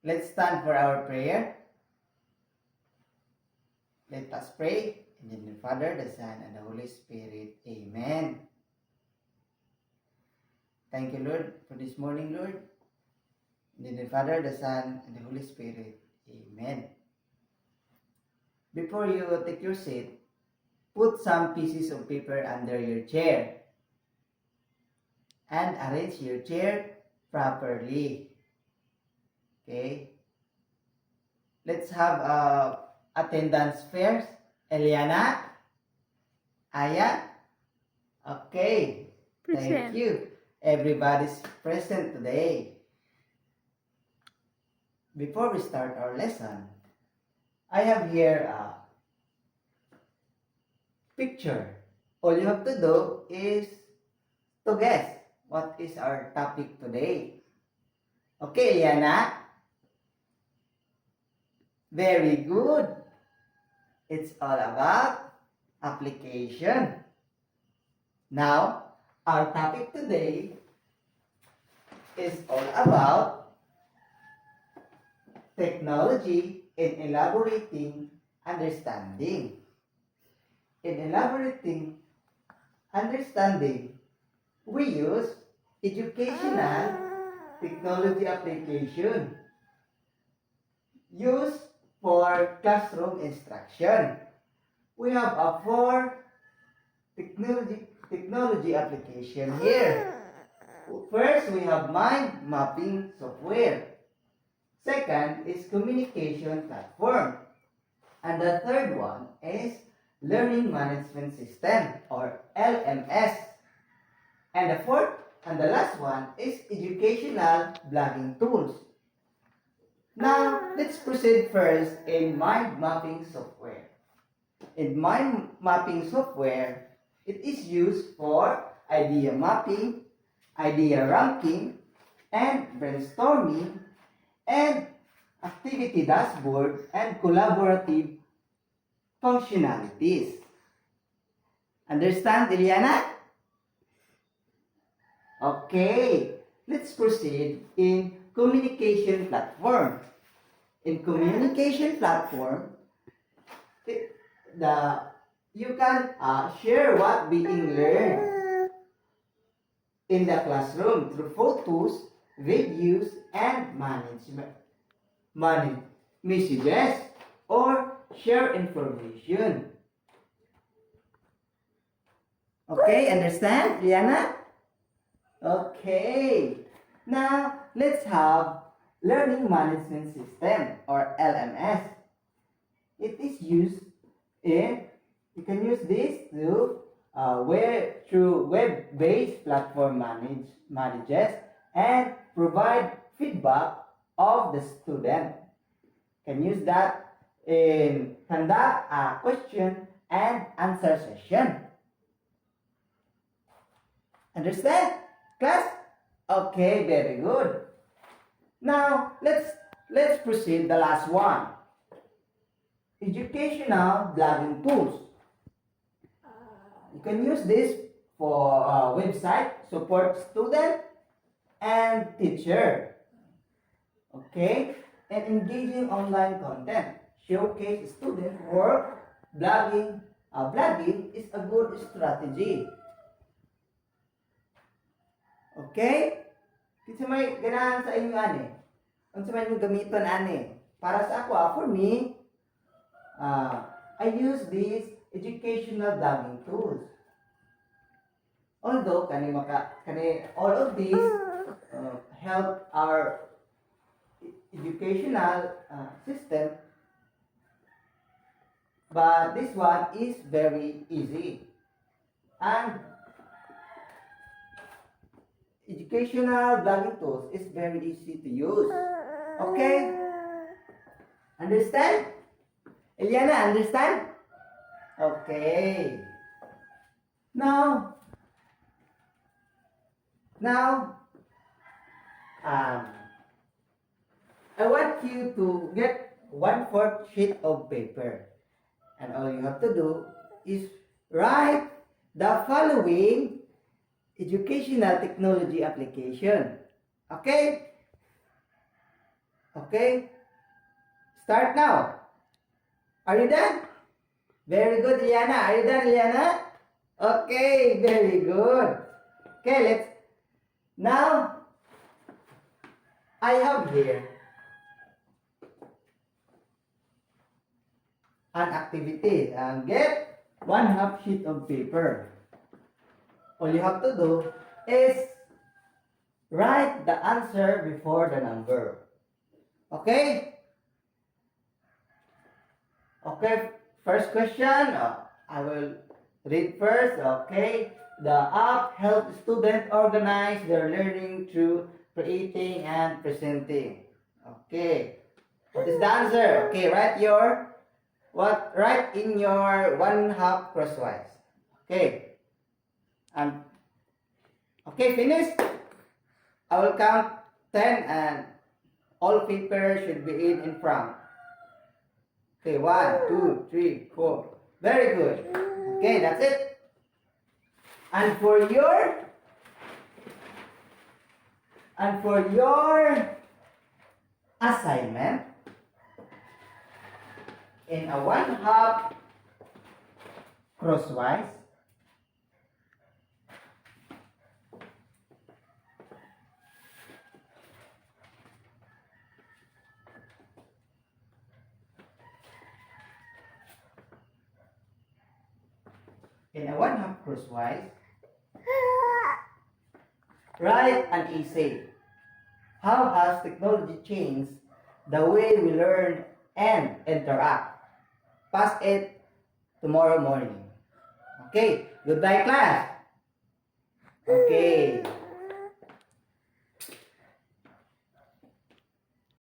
Let's stand for our prayer. Let us pray. In the name of the Father, the Son, and the Holy Spirit. Amen. Thank you, Lord, for this morning, Lord. In the name of the Father, the Son, and the Holy Spirit. Amen. Before you take your seat, put some pieces of paper under your chair and arrange your chair properly. Okay? Let's have attendance first. Eliana? Aya? Okay. Thank Present. you. Everybody's present today. Before we start our lesson, I have here a picture. All you have to do is to guess what is our topic today. Okay, Eliana? Very good. It's all about application. Now, our topic today is all about technology in elaborating understanding. In elaborating understanding, we use educational technology application used for classroom instruction. We have a 4 technology application here. First, we have mind mapping software. Second is communication platform. And the third one is learning management system or LMS. And the fourth and the last one is educational blogging tools. Now, let's proceed first in mind mapping software. In mind mapping software, it is used for idea mapping, idea ranking, and brainstorming, and activity dashboard, and collaborative functionalities. Understand, Eliana? Okay, let's proceed in communication platform. In communication platform, you can share what being learned in the classroom through photos, videos, and messages, or share information. Okay, understand, Liana? Okay. Now, let's have learning management system or LMS. It is used in, you can use this to through web-based platform manages and provide feedback of the student. Can use that in conduct a question and answer session. Understand, class? Okay, very good. Now let's proceed the last one. Educational blogging tools. You can use this for website, support student and teacher. Okay? And engaging online content. Showcase student work. Blogging is a good strategy. Okay? Kasi may ganahan sa inyo ani. Kung sa may gamiton ani. Para sa ako, for me, I use these educational blogging tools. Although all of these help our educational system, but this one is very easy. And educational blogging tools is very easy to use. Okay? Understand? Eliana, understand? Okay. Now, I want you to get 1/4 sheet of paper. And all you have to do is write the following educational technology application. Okay? Okay? Start now. Are you done? Very good, Liana. Are you done, Liana? Okay, very good. Okay, let's... Now, I have here an activity. Get 1/2 sheet of paper. All you have to do is write the answer before the number. Okay? Okay, first question. I will read first. Okay. The app helps students organize their learning through creating and presenting. Okay. What is the answer? Okay, write in your 1/2 crosswise. Okay. And okay, finished. I will count 10 and all paper should be in front. Okay, 1, 2, 3, 4. Very good. Okay, that's it. And for your assignment, in a 1/2 crosswise, write an essay. How has technology changed the way we learn and interact? Pass it tomorrow morning. Okay, goodbye class. Okay.